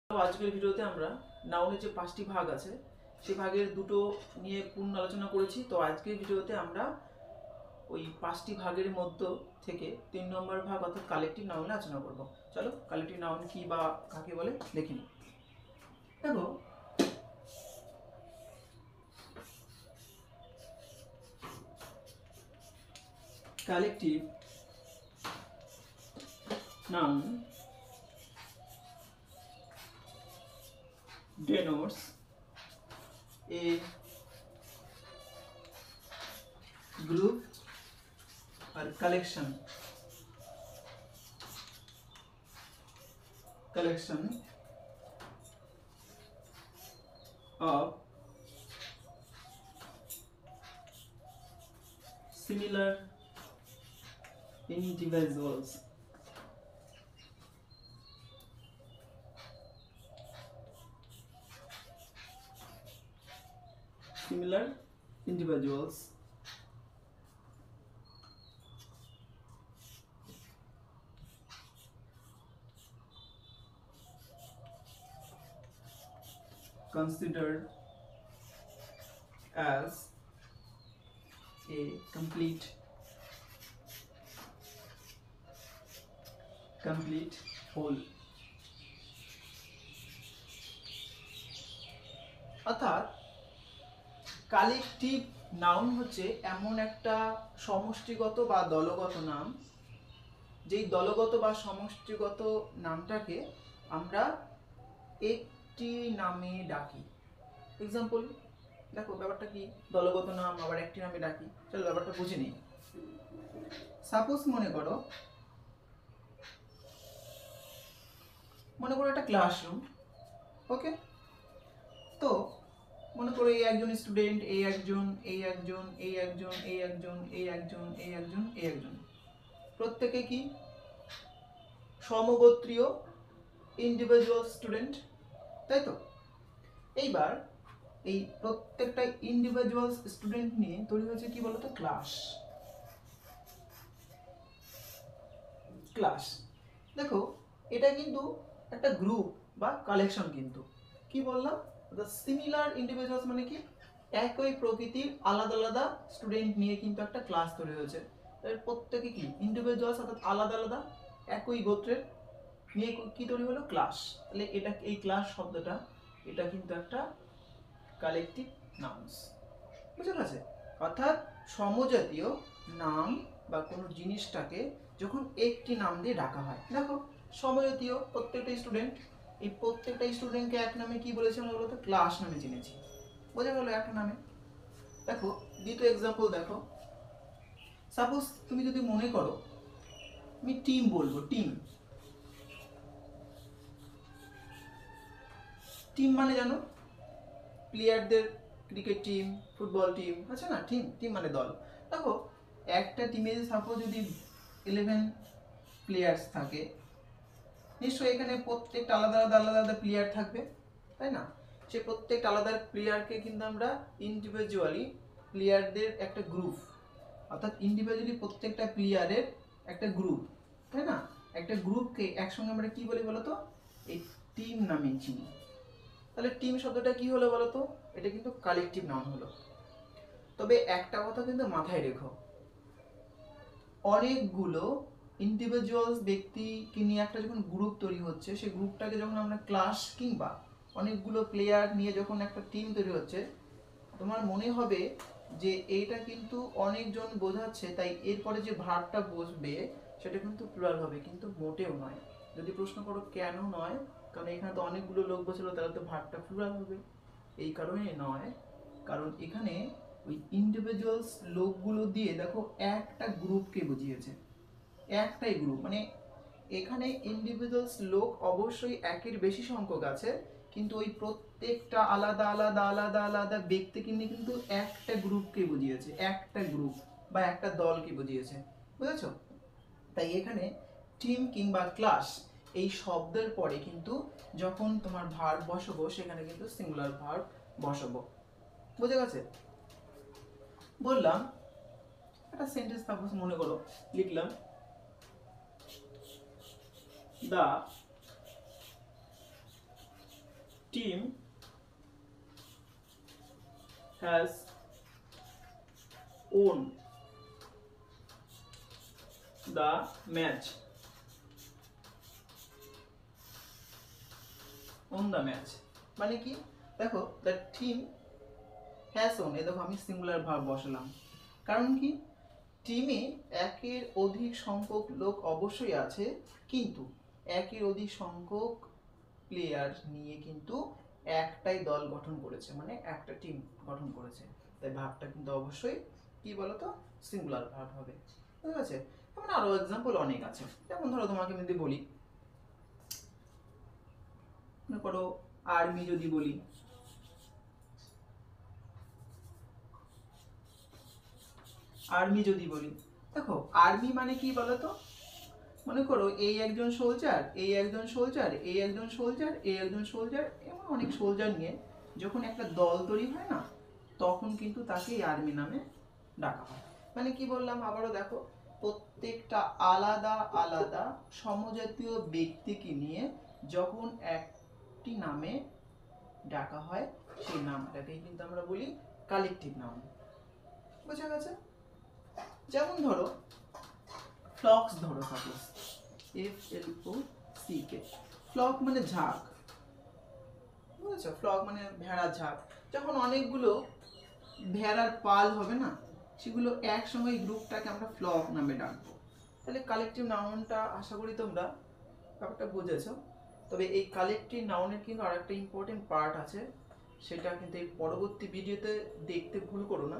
আজকের ভিডিওতে আমরা নাউনের যে 5টি ভাগ আছে সেই ভাগের দুটো নিয়ে পূর্ণ আলোচনা করেছি। তো আজকের ভিডিওতে আমরা ওই 5টি ভাগের মধ্যে থেকে 3 নম্বর ভাগ অর্থাৎ কালেক্টিভ নাউন আলোচনা করব। চলো কালেক্টিভ নাউন কি বা কাকে বলে দেখে নিই। দেখো collective noun denotes a group or collection of similar individuals considered as a complete whole। অর্থাৎ কালেকটিভ নাউন হচ্ছে এমন একটা সমষ্টিগত বা দলগত নাম, যেই দলগত বা সমষ্টিগত নামটাকে আমরা একটি নামে ডাকি। এক্সাম্পল দেখো ব্যাপারটা কি, দলগত নাম আবার একটি নামে ডাকি। চলো ব্যাপারটা বুঝে নিই। সাপোজ মনে করো একটা ক্লাসরুম, ওকে। তো মনে করো এই একজন স্টুডেন্ট, এই একজন, এই একজন, এই একজন, এই একজন, এই একজন, এই একজন, এই একজন, প্রত্যেকে কি সমগোত্রীয় ইন্ডিভিজুয়াল স্টুডেন্ট, তাই তো? এইবার এই প্রত্যেকটা ইন্ডিভিজুয়াল স্টুডেন্ট নিয়ে তৈরি হয়েছে কি বলতো, ক্লাস। দেখো এটা কিন্তু একটা গ্রুপ বা কালেকশন, কিন্তু কি বললাম, সিমিলার ইন্ডিভিজুয়ালস মানে কি, একই প্রকৃতির আলাদা আলাদা স্টুডেন্ট নিয়ে কিন্তু একটা ক্লাস তৈরি হয়েছে। এর প্রত্যেকে কি ইন্ডিভিজুয়ালস, অর্থাৎ আলাদা আলাদা একই গোত্রের নিয়ে কি তৈরি হলো, ক্লাস। তাহলে এটা এই ক্লাস শব্দটা এটা কিন্তু একটা কালেকটিভ নাউন্স, বুঝা গেছে? অর্থাৎ সমজাতীয় নাম বা কোনো জিনিসটাকে যখন একটি নাম দিয়ে ডাকা হয়। দেখো সমজাতীয় প্রত্যেকটা স্টুডেন্ট, এই প্রত্যেকটা স্টুডেন্টকে এক নামে কি বলেছি আমরা, বলতো ক্লাস নামে চিনেছি, বোঝা গেল একটা নামে। দেখো দ্বিতীয় এক্সাম্পল দেখো, সাপোজ তুমি যদি মনে করো আমি টিম বলবো, টিম মানে জানো প্লেয়ারদের, ক্রিকেট টিম, ফুটবল টিম আছে না, টিম মানে দল। দেখো একটা টিমে সাপোজ যদি 11 প্লেয়ার্স থাকে, নিশ্চয়ই এখানে প্রত্যেকটা আলাদা আলাদা আলাদা আলাদা প্লেয়ার থাকবে, তাই না? সে প্রত্যেকটা আলাদা প্লেয়ারকে কিন্তু আমরা ইন্ডিভিজুয়ালি প্লেয়ারদের একটা গ্রুপ, অর্থাৎ ইন্ডিভিজুয়ালি প্রত্যেকটা প্লেয়ারের একটা গ্রুপ, তাই না? একটা গ্রুপকে একসঙ্গে আমরা কি বলি বলতো, এই টিম নামে চিনি। তাহলে টিম শব্দটা কি হলো বলতো, এটা কিন্তু কালেকটিভ নাউন হলো। তবে একটা কথা কিন্তু মাথায় রেখো, অনেকগুলো ইন্ডিভিজুয়ালস ব্যক্তিকে নিয়ে একটা যখন গ্রুপ তৈরি হচ্ছে, সেই গ্রুপটাকে যখন আমরা ক্লাস কিংবা অনেকগুলো প্লেয়ার নিয়ে যখন একটা টিম তৈরি হচ্ছে, তোমার মনে হবে যে এইটা কিন্তু অনেকজন বোঝাচ্ছে, তাই এরপরে যে ভার্বটা বসবে সেটা কিন্তু প্লুরাল হবে, কিন্তু মোটেও নয়। যদি প্রশ্ন করো কেন নয়, কারণ এখানে তো অনেকগুলো লোক বসেছিল, তাহলে তো ভার্বটা প্লুরাল হবে। এই কারণে নয়, কারণ এখানে ওই ইন্ডিভিজুয়ালস লোকগুলো দিয়ে দেখো একটা গ্রুপকে বুঝিয়েছে, একটাই গ্রুপ। মানে এখানে ইন্ডিভিজুয়ালস লোক অবশ্যই একের বেশি সংখ্যক আছে, কিন্তু ওই প্রত্যেকটা আলাদা আলাদা আলাদা আলাদা ব্যক্তিকে নিয়ে কিন্তু একটা গ্রুপকে বুঝিয়েছে, একটা গ্রুপ বা একটা দলকে বুঝিয়েছে, বুঝেছো? তাই এখানে টিম কিংবা ক্লাস এই শব্দের পরে কিন্তু যখন তোমার ভার্ব বসাবো, সেখানে কিন্তু সিঙ্গুলার ভার্ব বসাবো, বুঝে গেছে? বললাম একটা সেন্টেন্স সাপোজ মনে করো লিখলাম, the team has won the match. On the match মানে কি, দেখো the team has won, এই দেখো আমি সিঙ্গুলার ভার্ব বসালাম, কারণ কি টিমে একের অধিক সংখ্যক লোক অবশ্যই আছে, কিন্তু একের অধিক সংখ্যক প্লেয়ার নিয়ে কিন্তু একটাই দল গঠন করেছে, মানে একটা টিম গঠন করেছে, তাই ভার্বটা কিন্তু অবশ্যই কি বলতো সিঙ্গুলার ভার্ব হবে। ঠিক আছে, যেমন আরো এক্সাম্পল অনেক আছে, যেমন ধরো তোমাকে আমি যদি বলি, মনে করো আর্মি যদি বলি, আর্মি যদি বলি, দেখো আর্মি মানে কি বলতো, মনে করো এই একজন সোলজার, এই একজন সোলজার, এই একজন সোলজার, এই একজন সোলজার, এমন অনেক সোলজার নিয়ে যখন একটা দল তৈরি হয় না, তখন কিন্তু তাকে আর্মি নামে ডাকা হয়। মানে কি বললাম আবারও দেখো, প্রত্যেকটা আলাদা আলাদা সমজাতীয় ব্যক্তিকে নিয়ে যখন একটি নামে ডাকা হয়, সেই নামটাকেই কিন্তু আমরা বলি কালেকটিভ নাউন। বুঝা গেছে? যেমন ধরো ফ্লক্স, ধরো সাপোজ FLOCK, ফ্লক মানে ঝাঁক, বুঝেছো? ফ্লক মানে ভেড়ার ঝাঁক, যখন অনেকগুলো ভেড়ার পাল হবে না, সেগুলো একসঙ্গে গ্রুপটাকে আমরা ফ্লক নামে ডাকবো। তাহলে কালেকটিভ নাউনটা আশা করি তোমরা ব্যাপারটা বুঝেছো। তবে এই কালেকটিভ নাউনের কিন্তু আরেকটা ইম্পর্টেন্ট পার্ট আছে, সেটা কিন্তু এই পরবর্তী ভিডিওতে দেখতে ভুল করো না।